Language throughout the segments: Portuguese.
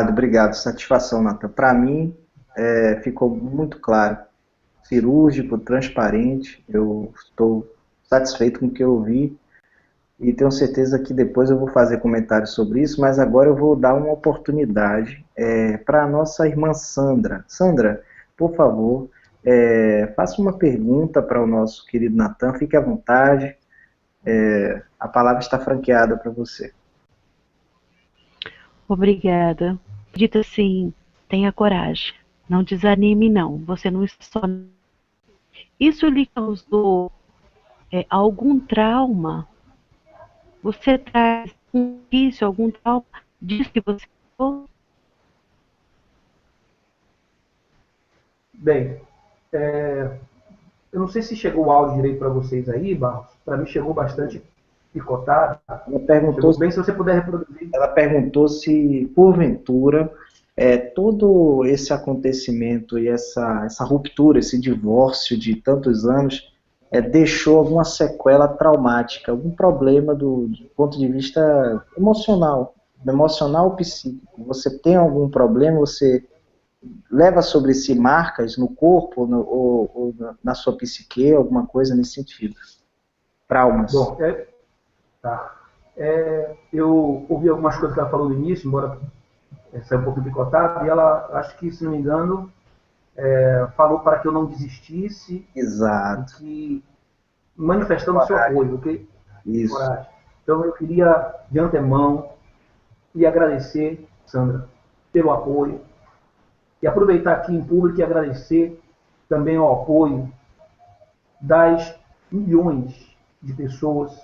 Obrigado. Satisfação, Nathan. Para mim, ficou muito claro. Cirúrgico, transparente. Eu estou satisfeito com o que eu vi e tenho certeza que depois eu vou fazer comentários sobre isso, mas agora eu vou dar uma oportunidade para a nossa irmã Sandra. Sandra, por favor, faça uma pergunta para o nosso querido Nathan. Fique à vontade. A palavra está franqueada para você. Obrigada. Dita assim, tenha coragem. Não desanime, não. Você não está só. Isso lhe causou algum trauma? Você traz isso, algum trauma disso que você falou? Bem, eu não sei se chegou o áudio direito para vocês aí, Barros. Para mim chegou bastante picotado. Chegou bem, se você puder reproduzir. Ela perguntou se, porventura, todo esse acontecimento e essa ruptura, esse divórcio de tantos anos, deixou alguma sequela traumática, algum problema do ponto de vista emocional ou psíquico. Você tem algum problema, você leva sobre si marcas no corpo ou na sua psique, alguma coisa nesse sentido? Traumas. Bom, tá. Eu ouvi algumas coisas que ela falou no início, embora saiu um pouco picotado, e ela, acho que, se não me engano, falou para que eu não desistisse. Exato. Que manifestando o seu apoio, ok? Isso. Coragem. Então eu queria, de antemão, lhe agradecer, Sandra, pelo apoio, e aproveitar aqui em público e agradecer também ao apoio das milhões de pessoas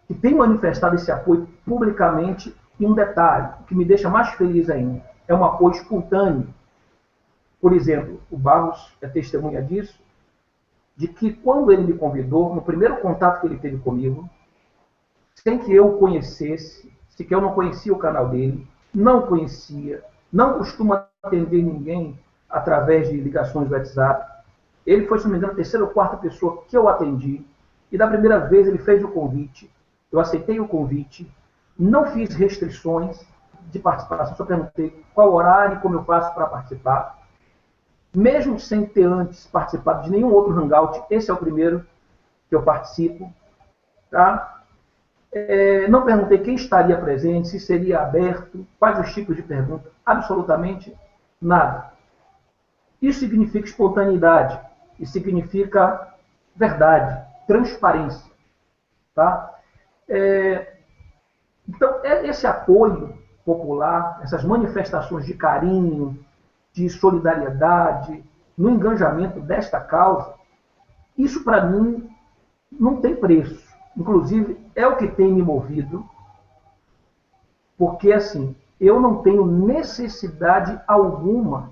que têm manifestado esse apoio publicamente. E um detalhe que me deixa mais feliz ainda, é um apoio espontâneo. Por exemplo, o Barros é testemunha disso, de que quando ele me convidou, no primeiro contato que ele teve comigo, sem que eu o conhecesse, sequer eu não conhecia o canal dele, não conhecia, não costuma atender ninguém através de ligações do WhatsApp. Ele foi, se não me engano, a terceira ou quarta pessoa que eu atendi, e da primeira vez ele fez o convite, eu aceitei o convite, não fiz restrições de participação, só perguntei qual horário e como eu faço para participar. Mesmo sem ter antes participado de nenhum outro Hangout, esse é o primeiro que eu participo. Tá? Não perguntei quem estaria presente, se seria aberto, quais os tipos de perguntas, absolutamente nada. Isso significa espontaneidade, isso significa verdade, transparência. Tá? Então, esse apoio popular, essas manifestações de carinho, de solidariedade, no engajamento desta causa, isso para mim não tem preço. Inclusive, é o que tem me movido, porque assim, eu não tenho necessidade alguma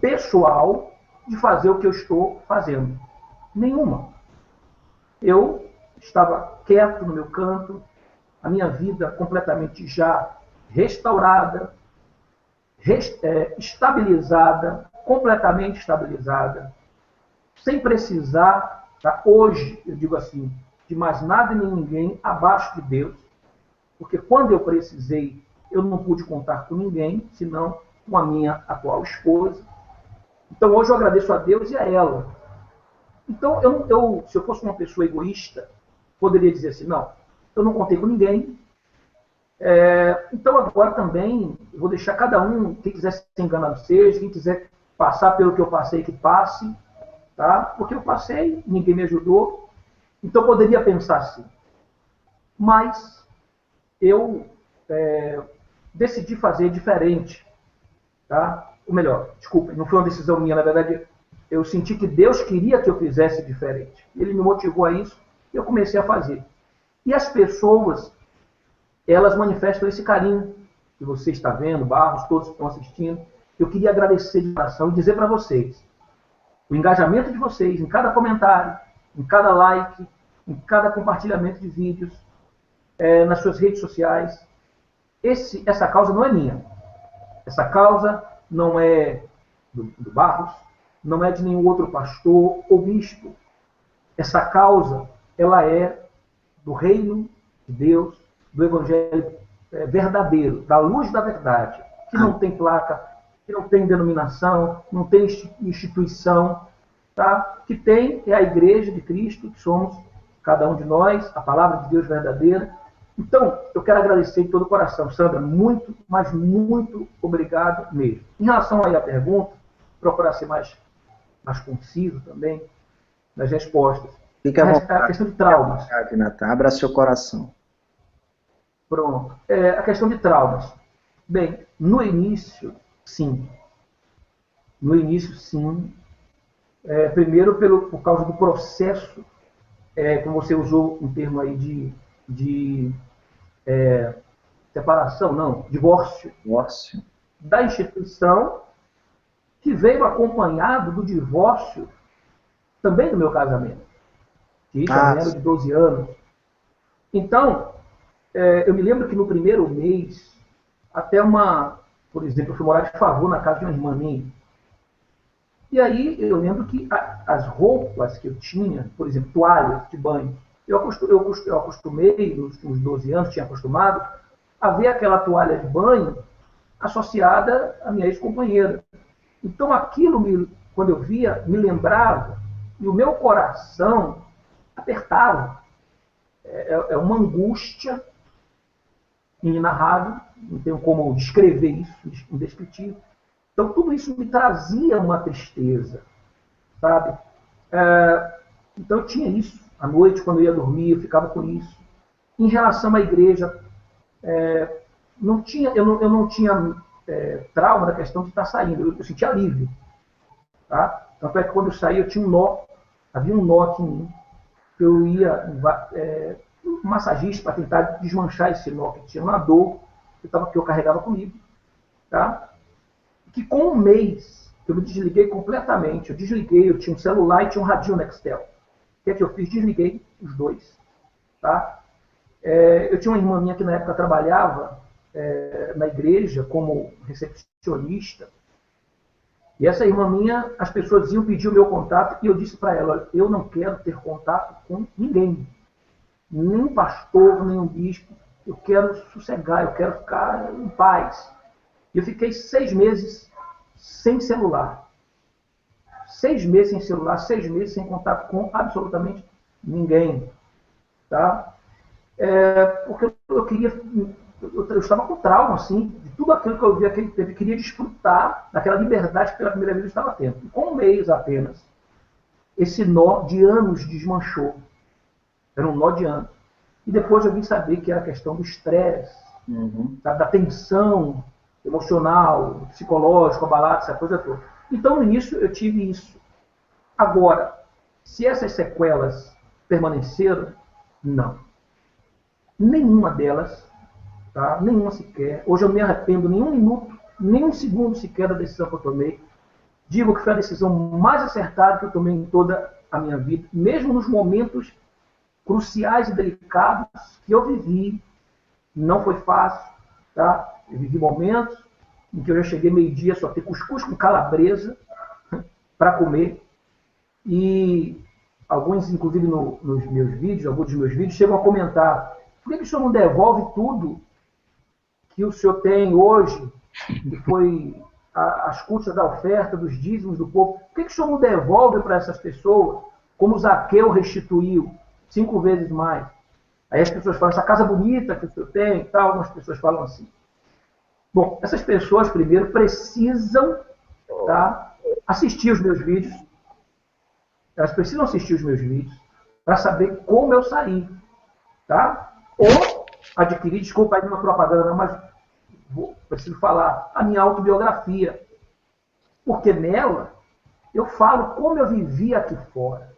pessoal de fazer o que eu estou fazendo. Nenhuma. Eu estava quieto no meu canto, a minha vida completamente já restaurada, estabilizada, completamente estabilizada, sem precisar, tá? Hoje, eu digo assim, de mais nada nem ninguém abaixo de Deus, porque quando eu precisei, eu não pude contar com ninguém, senão com a minha atual esposa. Então hoje eu agradeço a Deus e a ela. Então, se eu fosse uma pessoa egoísta, poderia dizer assim, não, eu não contei com ninguém. Então agora também, eu vou deixar cada um, quem quiser ser enganado seja, quem quiser passar pelo que eu passei, que passe, tá? Porque eu passei, ninguém me ajudou, então eu poderia pensar assim. Mas eu decidi fazer diferente, tá? Ou melhor, desculpa, não foi uma decisão minha, na verdade, eu senti que Deus queria que eu fizesse diferente. Ele me motivou a isso e eu comecei a fazer. E as pessoas, elas manifestam esse carinho que você está vendo, Barros, todos que estão assistindo. Eu queria agradecer de coração e dizer para vocês, o engajamento de vocês em cada comentário, em cada like, em cada compartilhamento de vídeos, nas suas redes sociais. Essa causa não é minha. Essa causa não é do Barros, não é de nenhum outro pastor ou bispo. Essa causa, ela é do reino de Deus, do Evangelho verdadeiro, da luz da verdade, que não tem placa, que não tem denominação, não tem instituição, tá? Que tem é a Igreja de Cristo, que somos cada um de nós, a palavra de Deus verdadeira. Então, eu quero agradecer de todo o coração, Sandra, muito, mas muito obrigado mesmo. Em relação aí à pergunta, procurar ser mais conciso também nas respostas. Fique à vontade. A questão de traumas. Natan, abra seu coração. Pronto. A questão de traumas. Bem, no início, sim. No início, sim. Primeiro, por causa do processo, como você usou um termo aí de separação, não, divórcio. Divórcio. Da instituição, que veio acompanhado do divórcio também do meu casamento. Que já era de 12 anos. Então, eu me lembro que no primeiro mês, até por exemplo, eu fui morar de favor na casa de uma irmã minha. E aí eu lembro que as roupas que eu tinha, por exemplo, toalhas de banho, eu acostumei, nos últimos 12 anos, tinha acostumado, a ver aquela toalha de banho associada à minha ex-companheira. Então aquilo, quando eu via, me lembrava, e o meu coração apertava. É uma angústia inenarrável, não tenho como descrever isso, indescritível. Então tudo isso me trazia uma tristeza, sabe? Então eu tinha isso. À noite, quando eu ia dormir, eu ficava com isso. Em relação à igreja, eu não tinha trauma da questão de estar saindo. Eu sentia alívio. Tá? Tanto é que quando eu saí, eu tinha um nó. Havia um nó aqui em mim. Eu ia um massagista para tentar desmanchar esse nó, que tinha uma dor que eu carregava comigo. Tá? Que com um mês, eu me desliguei completamente. Eu tinha um celular e tinha um radinho Nextel. O que é que eu fiz? Desliguei os dois. Tá? Eu tinha uma irmã minha que na época trabalhava na igreja como recepcionista. E essa irmã minha, as pessoas iam pedir o meu contato e eu disse para ela, olha, eu não quero ter contato com ninguém. Nem um pastor, nem um bispo. Eu quero sossegar, eu quero ficar em paz. E eu fiquei 6 meses sem celular. 6 meses sem celular, 6 meses sem contato com absolutamente ninguém. Tá? Porque eu estava com trauma, assim, de tudo aquilo que eu via que ele teve, queria desfrutar daquela liberdade que pela primeira vez eu estava tendo. E com um mês apenas, esse nó de anos desmanchou. Era um nó de anos. E depois eu vim saber que era a questão do estresse, da tensão emocional, psicológico, abalado, essa coisa toda. Então, no início, eu tive isso. Agora, se essas sequelas permaneceram, não. Nenhuma delas, tá? Nenhuma sequer. Hoje eu não me arrependo nem um minuto, nem um segundo sequer da decisão que eu tomei. Digo que foi a decisão mais acertada que eu tomei em toda a minha vida, mesmo nos momentos cruciais e delicados que eu vivi. Não foi fácil, tá? Eu vivi momentos em que eu já cheguei meio-dia só ter cuscuz com calabresa para comer. E alguns, inclusive, nos meus vídeos, alguns dos meus vídeos, chegam a comentar: por que o senhor não devolve tudo que o senhor tem hoje, que foi as custas da oferta, dos dízimos do povo? Por que o senhor não devolve para essas pessoas, como Zaqueu restituiu 5 vezes mais? Aí as pessoas falam, essa casa bonita que o senhor tem e tal, algumas pessoas falam assim. Bom, essas pessoas, primeiro, precisam, tá, assistir os meus vídeos. Elas precisam assistir os meus vídeos para saber como eu saí. Tá? Ou adquirir, desculpa aí uma propaganda, mas preciso falar, a minha autobiografia. Porque nela eu falo como eu vivi aqui fora.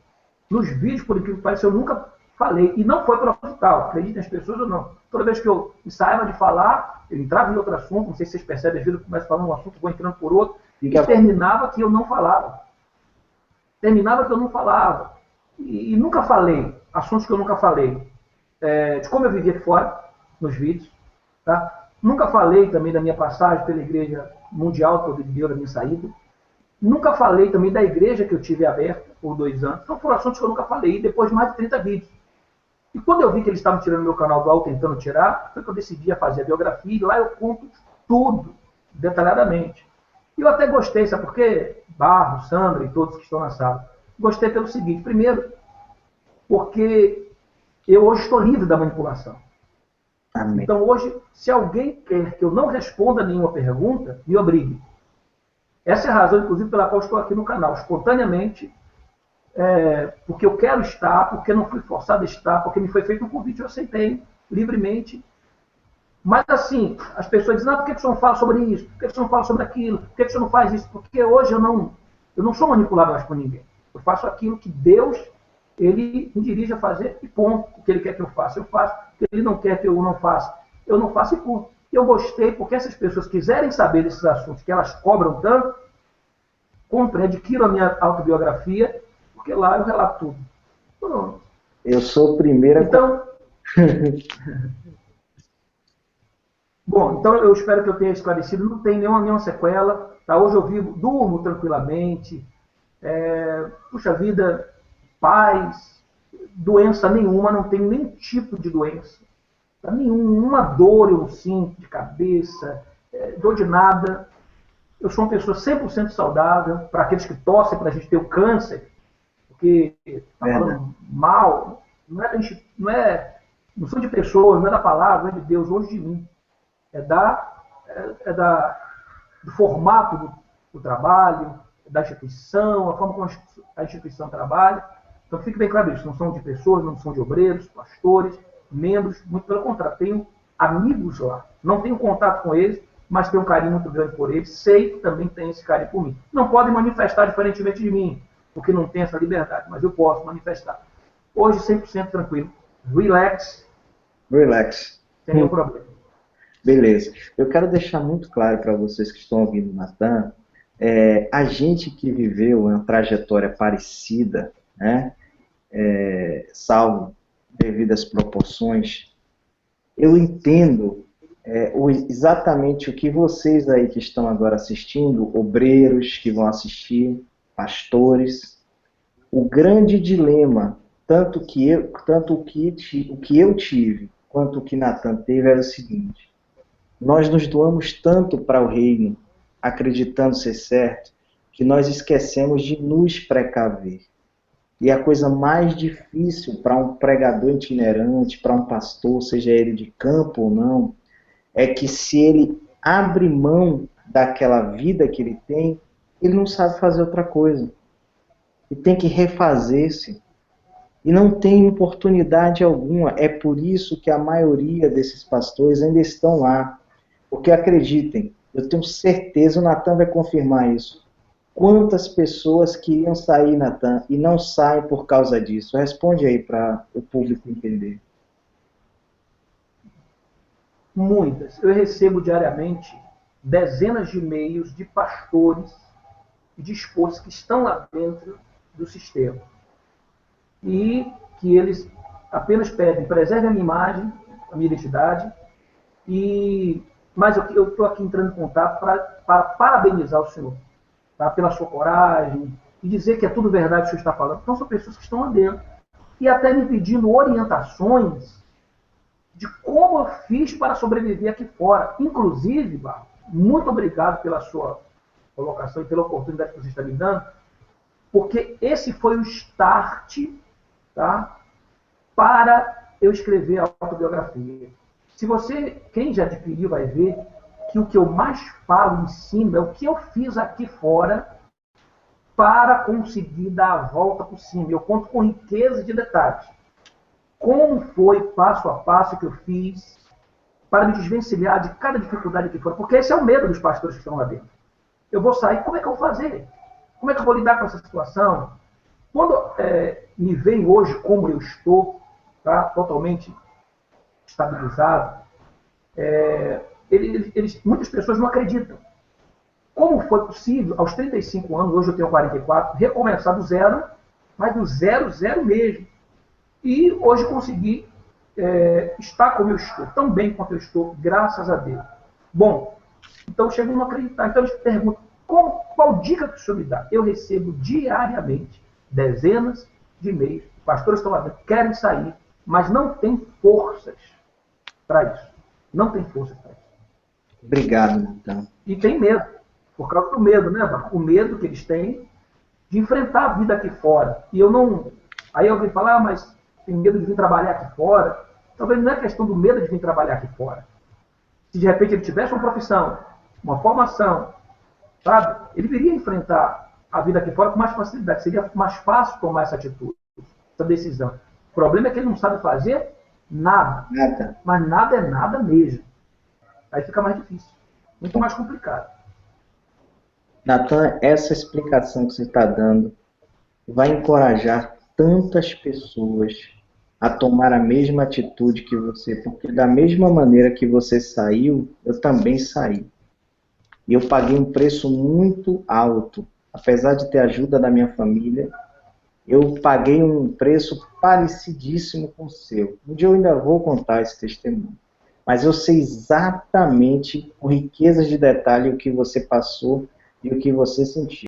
Nos vídeos, por incrível que pareça, eu nunca falei. E não foi proposital, acreditem as pessoas ou não. Toda vez que eu ensaiava de falar, eu entrava em outro assunto, não sei se vocês percebem, às vezes eu começo falando um assunto, vou entrando por outro, e terminava que eu não falava. Terminava que eu não falava. E nunca falei, assuntos que eu nunca falei. De como eu vivia aqui fora, nos vídeos. Tá? Nunca falei também da minha passagem pela Igreja Mundial, que eu vivi da minha saída. Nunca falei também da igreja que eu tive aberta por 2 anos. Então foram assuntos que eu nunca falei, depois de mais de 30 vídeos. E quando eu vi que eles estavam tirando meu canal do ar, tentando tirar, foi que eu decidi fazer a biografia, e lá eu conto tudo, detalhadamente. E eu até gostei, sabe por quê? Barro, Sandra e todos que estão na sala. Gostei pelo seguinte: primeiro, porque eu hoje estou livre da manipulação. Amém. Então hoje, se alguém quer que eu não responda nenhuma pergunta, me obrigue. Essa é a razão, inclusive, pela qual estou aqui no canal, espontaneamente, porque eu quero estar, porque não fui forçado a estar, porque me foi feito um convite, eu aceitei livremente. Mas assim, as pessoas dizem: por que você não fala sobre isso? Por que você não fala sobre aquilo? Por que você não faz isso? Porque hoje eu não sou manipulado mais por ninguém. Eu faço aquilo que Deus, Ele me dirige a fazer, e ponto. O que Ele quer que eu faça, eu faço. O que Ele não quer que eu não faça, eu não faço, e ponto. Eu gostei porque essas pessoas quiserem saber desses assuntos que elas cobram tanto, comprem, adquiram a minha autobiografia, porque lá eu relato tudo. Pronto. Eu sou o primeiro a... Então, bom, então eu espero que eu tenha esclarecido. Não tem nenhuma sequela. Tá? Hoje eu vivo, durmo tranquilamente. Puxa vida, paz, doença nenhuma, não tenho nenhum tipo de doença. Tá? Nenhuma dor eu sinto de cabeça, dor de nada. Eu sou uma pessoa 100% saudável. Para aqueles que torcem para a gente ter o câncer, porque está falando mal, não são de pessoas, não é da palavra, não é de Deus, longe de mim. Do formato do trabalho, da instituição, a forma como a instituição trabalha. Então fique bem claro isso, não são de pessoas, não são de obreiros, pastores, membros, muito pelo contrário, tenho amigos lá. Não tenho contato com eles, mas tenho um carinho muito grande por eles, sei que também tem esse carinho por mim. Não podem manifestar diferentemente de mim, porque não tem essa liberdade, mas eu posso manifestar. Hoje 100% tranquilo, relax, sem nenhum problema. Beleza. Eu quero deixar muito claro para vocês que estão ouvindo o Natan, a gente que viveu uma trajetória parecida, né, salvo devidas proporções, eu entendo exatamente o que vocês aí que estão agora assistindo, obreiros que vão assistir, pastores, o grande dilema, tanto o que eu tive, quanto o que Natan teve, era o seguinte: nós nos doamos tanto para o reino, acreditando ser certo, que nós esquecemos de nos precaver. E a coisa mais difícil para um pregador itinerante, para um pastor, seja ele de campo ou não, é que se ele abre mão daquela vida que ele tem, ele não sabe fazer outra coisa. E tem que refazer-se. E não tem oportunidade alguma. É por isso que a maioria desses pastores ainda estão lá. Porque acreditem, eu tenho certeza, o Natan vai confirmar isso. Quantas pessoas queriam sair, Natan, e não saem por causa disso? Responde aí para o público entender. Muitas. Eu recebo diariamente dezenas de e-mails de pastores e de esposos que estão lá dentro do sistema. E que eles apenas pedem: preserve a minha imagem, a minha identidade, mas eu estou aqui entrando em contato para parabenizar o senhor, tá? Pela sua coragem, e dizer que é tudo verdade o que o senhor está falando. Então são pessoas que estão lá dentro. E até me pedindo orientações de como eu fiz para sobreviver aqui fora. Inclusive, Barro, muito obrigado pela sua colocação e pela oportunidade que você está me dando, porque esse foi o start, tá, para eu escrever a autobiografia. Quem já adquiriu vai ver que o que eu mais falo, ensino, é o que eu fiz aqui fora para conseguir dar a volta por cima. Eu conto com riqueza de detalhes. Como foi passo a passo que eu fiz para me desvencilhar de cada dificuldade que for. Porque esse é o medo dos pastores que estão lá dentro. Eu vou sair, como é que eu vou fazer? Como é que eu vou lidar com essa situação? Quando me veem hoje como eu estou, tá, totalmente estabilizado, muitas pessoas não acreditam. Como foi possível, aos 35 anos, hoje eu tenho 44, recomeçar do zero, mas do zero mesmo. E hoje consegui estar como eu estou, tão bem quanto eu estou, graças a Deus. Bom, então chegam a não acreditar. Então eles perguntam: qual dica que o senhor me dá? Eu recebo diariamente dezenas de e-mails, pastores estão lá dentro, querem sair, mas não tem forças para isso. Não tem forças para isso. Obrigado, Natan. E tem medo, por causa do medo, né, Marco? O medo que eles têm de enfrentar a vida aqui fora. E eu não... Aí alguém fala, mas tem medo de vir trabalhar aqui fora. Talvez não é questão do medo de vir trabalhar aqui fora. Se de repente ele tivesse uma profissão, uma formação, sabe? Ele viria enfrentar a vida aqui fora com mais facilidade. Seria mais fácil tomar essa atitude, essa decisão. O problema é que ele não sabe fazer nada. Mas nada é nada mesmo. Aí fica mais difícil. Muito mais complicado. Natan, essa explicação que você está dando vai encorajar tantas pessoas a tomar a mesma atitude que você, porque da mesma maneira que você saiu, eu também saí. E eu paguei um preço muito alto. Apesar de ter ajuda da minha família, eu paguei um preço parecidíssimo com o seu. Um dia eu ainda vou contar esse testemunho. Mas eu sei exatamente, com riquezas de detalhe, o que você passou e o que você sentiu.